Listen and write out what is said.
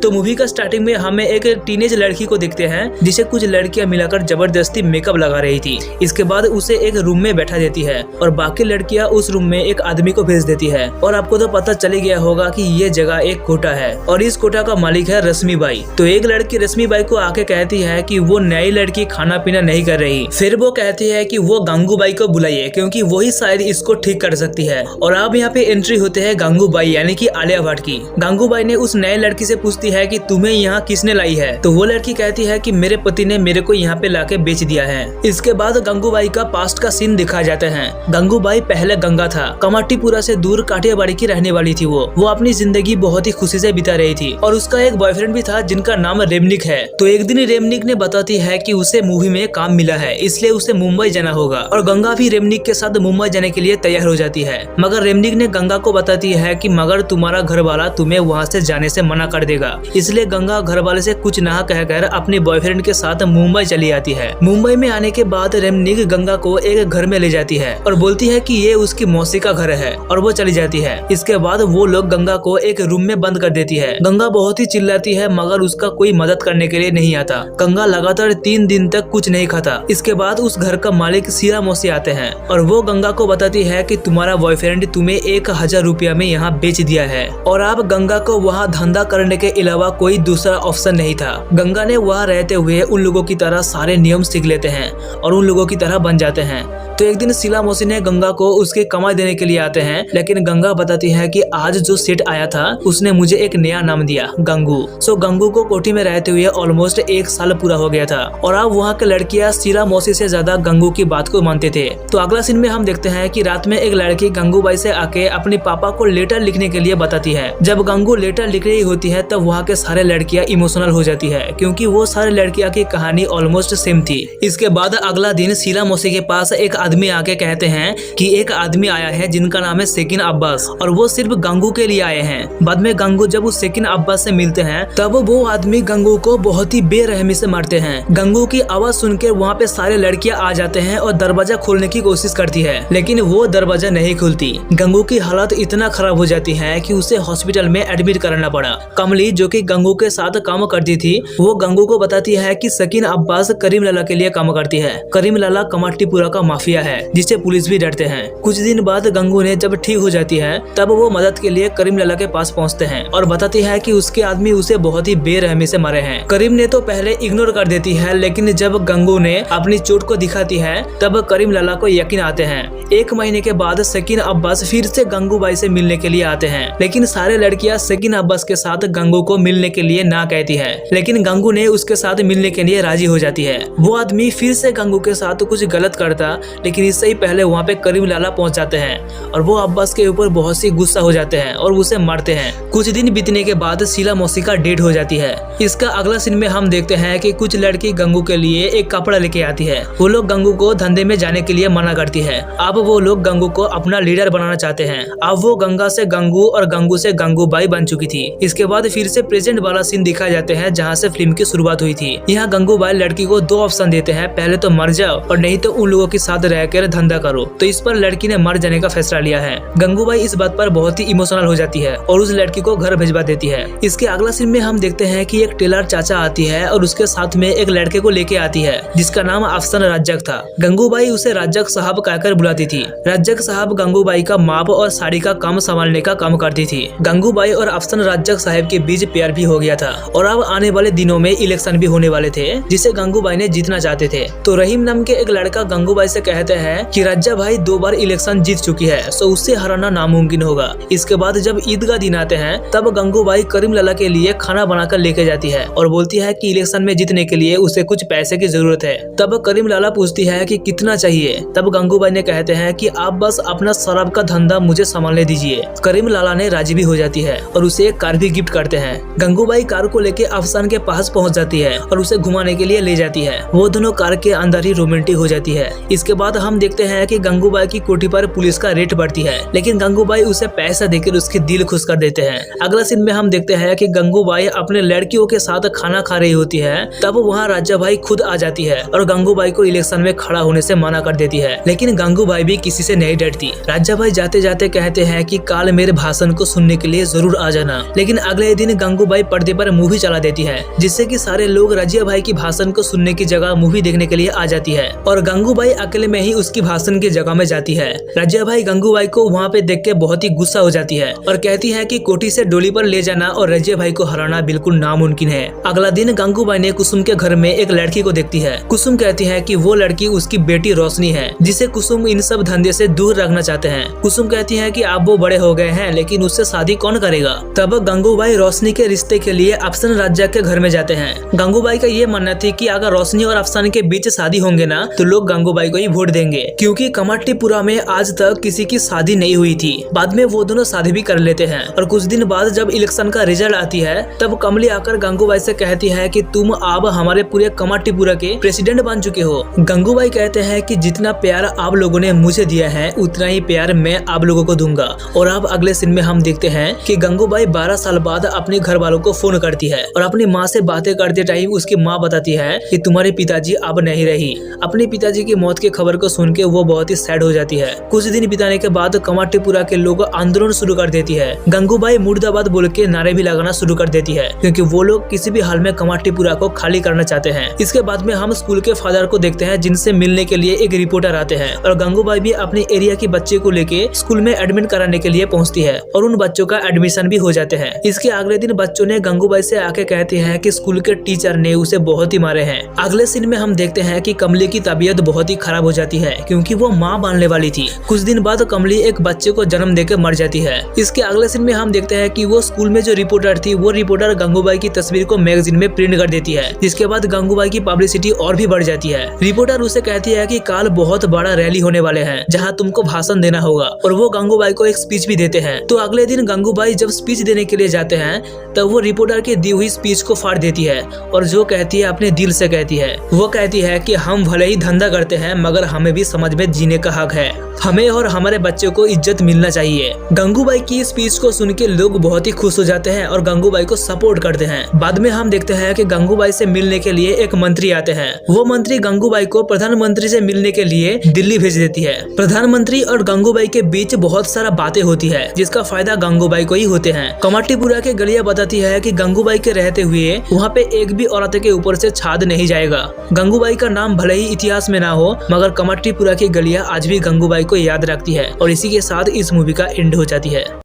तो मूवी का स्टार्टिंग में हमें एक टीनेज लड़की को देखते हैं जिसे कुछ लड़कियां मिलाकर जबरदस्ती मेकअप लगा रही थी। इसके बाद उसे एक रूम में बैठा देती है और बाकी लड़कियां उस रूम में एक आदमी को भेज देती है। और आपको तो पता चल गया होगा कि ये जगह एक कोटा है और इस कोटा का मालिक है रश्मि बाई। तो एक लड़की रश्मि बाई को आके कहती है कि वो नई लड़की खाना पीना नहीं कर रही। फिर वो कहती है कि वो गंगूबाई को बुलाइए क्योंकि वही शायद इसको ठीक कर सकती है। और अब यहाँ पे एंट्री होते हैं गंगूबाई यानी कि आलिया भट्ट की। गंगूबाई ने उस नए लड़की से पूछती है कि तुम्हें यहाँ किसने लाई है। तो वो लड़की कहती है कि मेरे पति ने मेरे को यहाँ पे लाके बेच दिया है। इसके बाद गंगूबाई का पास्ट का सीन दिखाया जाता है। गंगूबाई पहले गंगा था, कमाटीपुरा से दूर काठियावाड़ी की रहने वाली थी। वो अपनी जिंदगी बहुत ही खुशी से बिता रही थी और उसका एक बॉयफ्रेंड भी था जिनका नाम रेमनिक है। तो एक दिन रेमनिक ने बताती है कि उसे मूवी में काम मिला है, इसलिए उसे मुंबई जाना होगा। और गंगा भी रेमनिक के साथ मुंबई जाने के लिए तैयार हो जाती है। मगर रेमनिक ने गंगा को बताती है कि मगर तुम्हारा घर वाला तुम्हें वहाँ से जाने से मना कर देगा। इसलिए गंगा घर वाले से कुछ ना कहकर अपने बॉयफ्रेंड के साथ मुंबई चली आती है। मुंबई में आने के बाद रेमनिक गंगा को एक घर में ले जाती है और बोलती है कि ये उसकी मौसी का घर है और वो चली जाती है। इसके बाद वो लोग गंगा को एक रूम में बंद कर देती है। गंगा बहुत ही चिल्लाती है मगर उसका कोई मदद करने के लिए नहीं आता। गंगा लगातार 3 दिन तक कुछ नहीं खाता। इसके बाद उस घर का मालिक शीला मौसी आते हैं और वो गंगा को बताती है कि तुम्हारा बॉयफ्रेंड तुम्हें 1000 रुपया में यहाँ बेच दिया है। और अब गंगा को वहाँ धंधा करने के अलावा कोई दूसरा ऑप्शन नहीं था। गंगा ने वहाँ रहते हुए उन लोगों की तरह सारे नियम सीख लेते हैं और उन लोगों की तरह बन जाते हैं। तो एक दिन शीला मौसी ने गंगा को उसके कमाई देने के लिए आते हैं, लेकिन गंगा बताती है कि आज जो सेठ आया था उसने मुझे एक नया नाम दिया, गंगू। सो गंगू को कोठी में रहते हुए ऑलमोस्ट 1 साल पूरा हो गया था और अब वहाँ के लड़कियां शीला मौसी से ज्यादा गंगू की बात को मानते थे। तो अगला सीन में हम देखते हैं कि रात में एक लड़की गंगूबाई से आके अपने पापा को लेटर लिखने के लिए बताती है। जब गंगू लेटर लिख रही होती है तब वहाँ के सारे लड़कियां इमोशनल हो जाती है क्योंकि वो सारे लड़कियां की कहानी ऑलमोस्ट सेम थी। इसके बाद अगला दिन शीला मौसी के पास एक आदमी आके कहते हैं कि एक आदमी आया है जिनका नाम है सेकिन अब्बास और वो सिर्फ गंगू के लिए आए हैं। बाद में गंगू जब उस सेकिन अब्बास से मिलते हैं तब वो आदमी गंगू को बहुत ही बेरहमी से मारते हैं। गंगू की आवाज सुनकर वहाँ पे सारे लड़कियां आ जाते हैं और दरवाजा खोलने की कोशिश करती है, लेकिन वो दरवाजा नहीं खुलती। गंगू की हालत इतना खराब हो जाती है कि उसे हॉस्पिटल में एडमिट कराना पड़ा। कमली जो कि गंगू के साथ काम करती थी वो गंगू को बताती है कि सेकिन अब्बास करीम लाला के लिए काम करती है। करीम लाला कमाटीपुरा का माफिया है जिससे पुलिस भी डरते हैं। कुछ दिन बाद गंगू ने जब ठीक हो जाती है तब वो मदद के लिए करीम लाला के पास पहुंचते हैं और बताती है कि उसके आदमी उसे बहुत ही बेरहमी से मारे हैं। करीम ने तो पहले इग्नोर कर देती है, लेकिन जब गंगू ने अपनी चोट को दिखाती है तब करीम लाला को यकीन आते हैं। 1 महीने के बाद सेकिन अब्बास फिर से गंगूबाई से मिलने के लिए आते हैं, लेकिन सारे लड़कियां सेकिन अब्बास के साथ गंगू को मिलने के लिए ना कहती है, लेकिन गंगू ने उसके साथ मिलने के लिए राजी हो जाती है। वो आदमी फिर से गंगू के साथ कुछ गलत करता, लेकिन इससे ही पहले वहाँ पे करीम लाला पहुँच जाते हैं और वो अब्बास के ऊपर बहुत सी गुस्सा हो जाते हैं और उसे मारते हैं। कुछ दिन बीतने के बाद शीला मौसी का डेट हो जाती है। इसका अगला सीन में हम देखते हैं कि कुछ लड़की गंगू के लिए एक कपड़ा लेके आती है। वो लोग गंगू को धंधे में जाने के लिए मना करती है। अब वो लोग गंगू को अपना लीडर बनाना चाहते हैं। अब वो गंगा से गंगू और गंगू से गंगूबाई बन चुकी थी। इसके बाद फिर से प्रेजेंट वाला सीन दिखाए जाते हैं जहाँ से फिल्म की शुरुआत हुई थी। यहाँ गंगूबाई लड़की को 2 ऑप्शन देते हैं, पहले तो मर जाओ और नहीं तो उन लोगों के साथ रहकर धंधा करो। तो इस पर लड़की ने मर जाने का फैसला लिया है। गंगूबाई इस बात पर बहुत ही इमोशनल हो जाती है और उस लड़की को घर भिजवा देती है। इसके अगला सीन में हम देखते हैं कि एक टेलर चाचा आती है और उसके साथ में एक लड़के को लेके आती है जिसका नाम अफसन रज्जक था। गंगूबाई उसे रज्जक साहब कहकर बुलाती थी। रज्जक साहब गंगूबाई का माप और साड़ी का काम संभालने का काम करती थी। गंगूबाई और अफसन रज्जक साहब के बीच प्यार भी हो गया था और अब आने वाले दिनों में इलेक्शन भी होने वाले थे जिसे गंगूबाई ने जीतना चाहते थे। तो रहीम नाम के एक लड़का गंगूबाई से कहते हैं कि रज्जा भाई 2 बार इलेक्शन जीत चुकी है, सो उससे हराना नामुमकिन होगा। इसके बाद जब ईदगाह दिन आते हैं तब गंगूबाई करीम लाला के लिए खाना बनाकर लेके जाती है और बोलती है कि इलेक्शन में जीतने के लिए उसे कुछ पैसे की जरूरत है। तब करीम लाला पूछती है कि कितना चाहिए। तब गंगूबाई ने कहते हैं कि आप बस अपना शराब का धंधा मुझे संभालने दीजिए। करीम लाला ने राजी भी हो जाती है और उसे एक कार भी गिफ्ट करते हैं। गंगूबाई कार को लेके अफसान के पास पहुंच जाती है और उसे घुमाने के लिए ले जाती है। वो दोनों कार के अंदर ही रोमांटिक हो जाती है। इसके बाद हम देखते हैं कि गंगूबाई की कोठी पर पुलिस का रेड बढ़ती है, लेकिन गंगूबाई उसे पैसा देकर उसके दिल खुश कर देते हैं। अगला सीन में हम देखते हैं कि गंगूबाई अपने लड़कियों के साथ खाना खा रही होती है। तब वहाँ राज्यबाई खुद आ जाती है और गंगूबाई को इलेक्शन में खड़ा होने से मना कर देती है, लेकिन गंगूबाई भी किसी से नहीं डरती। राज्यबाई जाते जाते कहते हैं कि कल मेरे भाषण को सुनने के लिए जरूर आ जाना, लेकिन अगले दिन गंगूबाई पर्दे पर मूवी चला देती है, जिससे कि सारे लोग राज्यबाई की भाषण को सुनने की जगह मूवी देखने के लिए आ जाती है और गंगूबाई अकेले में ही उसकी भाषण की जगह में जाती है। राज्यबाई गंगूबाई को वहाँ पे देख के बहुत ही गुस्सा हो जाती है और कहती है कि कोठी से डोली पर ले जाना और राज्यबाई को हराना बिल्कुल नामुमकिन है। अगला दिन गंगूबाई ने कुसुम के घर में एक लड़की को देखती है। कुसुम कहती है कि वो लड़की उसकी बेटी रोशनी है, जिसे कुसुम इन सब धंधे से दूर रखना चाहते हैं। कुसुम कहती है कि अब वो बड़े हो गए हैं, लेकिन उससे शादी कौन करेगा। तब गंगूबाई रोशनी के रिश्ते के लिए अफसन राजा के घर में जाते हैं। गंगूबाई का ये मानना थी कि अगर रोशनी और अफसान के बीच शादी होंगे ना तो लोग गंगूबाई को ही वोट देंगे, क्योंकि कमाटीपुरा में आज तक किसी की शादी नहीं हुई थी। बाद में वो दोनों शादी भी कर लेते हैं और कुछ दिन बाद जब इलेक्शन का रिजल्ट आती है तब कमली आकर गंगूबाई से कहती है कि तुम अब हमारे पूरे कमाटीपुरा के प्रेसिडेंट बन चुके हो। गंगूबाई कहते हैं कि जितना प्यार आप लोगों ने मुझे दिया है उतना ही प्यार मैं आप लोगों को दूंगा। और अब अगले सीन में हम देखते हैं कि गंगूबाई 12 साल बाद अपने घर वालों को फोन करती है और अपनी माँ से बातें करते टाइम उसकी माँ बताती है कि तुम्हारे पिताजी अब नहीं रही। अपने पिताजी की मौत की खबर को सुन के वो बहुत ही सैड हो जाती है। कुछ दिन बिताने के बाद कमाटीपुरा के लोग आंदोलन शुरू कर देती है। गंगूबाई मुर्दाबाद बोल के नारे भी लगाना शुरू कर देती है, क्योंकि वो लोग किसी भी हाल में कमाटीपुरा को खाली करना चाहते हैं। इसके बाद में हम स्कूल के फादर को देखते हैं, जिनसे मिलने के लिए एक रिपोर्टर आते हैं और गंगूबाई भी अपने एरिया के बच्चे को लेके स्कूल में एडमिट कराने के लिए पहुंचती है और उन बच्चों का एडमिशन भी हो जाते हैं। इसके अगले दिन बच्चों ने गंगूबाई से आके कहते हैं कि स्कूल के टीचर ने उसे बहुत ही मारे हैं। अगले सीन में हम देखते हैं कि कमली की तबीयत बहुत ही खराब हो जाती है, क्योंकि वो माँ बनने वाली थी। कुछ दिन बाद कमली एक बच्चे को जन्म देकर मर जाती है। इसके अगले सीन में हम देखते हैं कि वो स्कूल में जो रिपोर्टर थी वो रिपोर्टर गंगूबाई की तस्वीर को मैगजीन में प्रिंट कर देती है, जिसके बाद गंगूबाई की पब्लिसिटी और भी बढ़ जाती है। रिपोर्टर उसे कहती है कि कल बहुत बड़ा रैली होने वाले हैं जहाँ तुमको भाषण देना होगा, और वो गंगूबाई को एक स्पीच भी देते हैं। तो अगले दिन गंगूबाई जब स्पीच देने के लिए जाते हैं तब वो रिपोर्टर की दी हुई स्पीच को फाड़ देती है और जो कहती है अपने दिल से कहती है। वो कहती है कि हम भले ही धंधा करते हैं मगर हमें भी समाज में जीने का हक है, हमें और हमारे बच्चों को इज्जत मिलना चाहिए। गंगूबाई की स्पीच को सुन के लोग बहुत ही खुश हो जाते हैं और गंगूबाई को सपोर्ट करते हैं। बाद में हम देखते हैं कि गंगूबाई से मिलने के लिए एक मंत्री आते हैं। वो मंत्री गंगूबाई को प्रधानमंत्री से मिलने के लिए दिल्ली भेज देती है। प्रधानमंत्री और गंगूबाई के बीच बहुत सारा बातें होती है, जिसका फायदा गंगूबाई को ही होते हैं। कमाटीपुरा के गलियां बताती है कि गंगूबाई के रहते हुए वहाँ पे एक भी औरत के ऊपर से छाद नहीं जाएगा। गंगूबाई का नाम भले ही इतिहास में ना हो मगर कमाटीपुरा की गलियां आज भी गंगूबाई को याद रखती है। और इसी के साथ इस मूवी का एंड हो जाती है।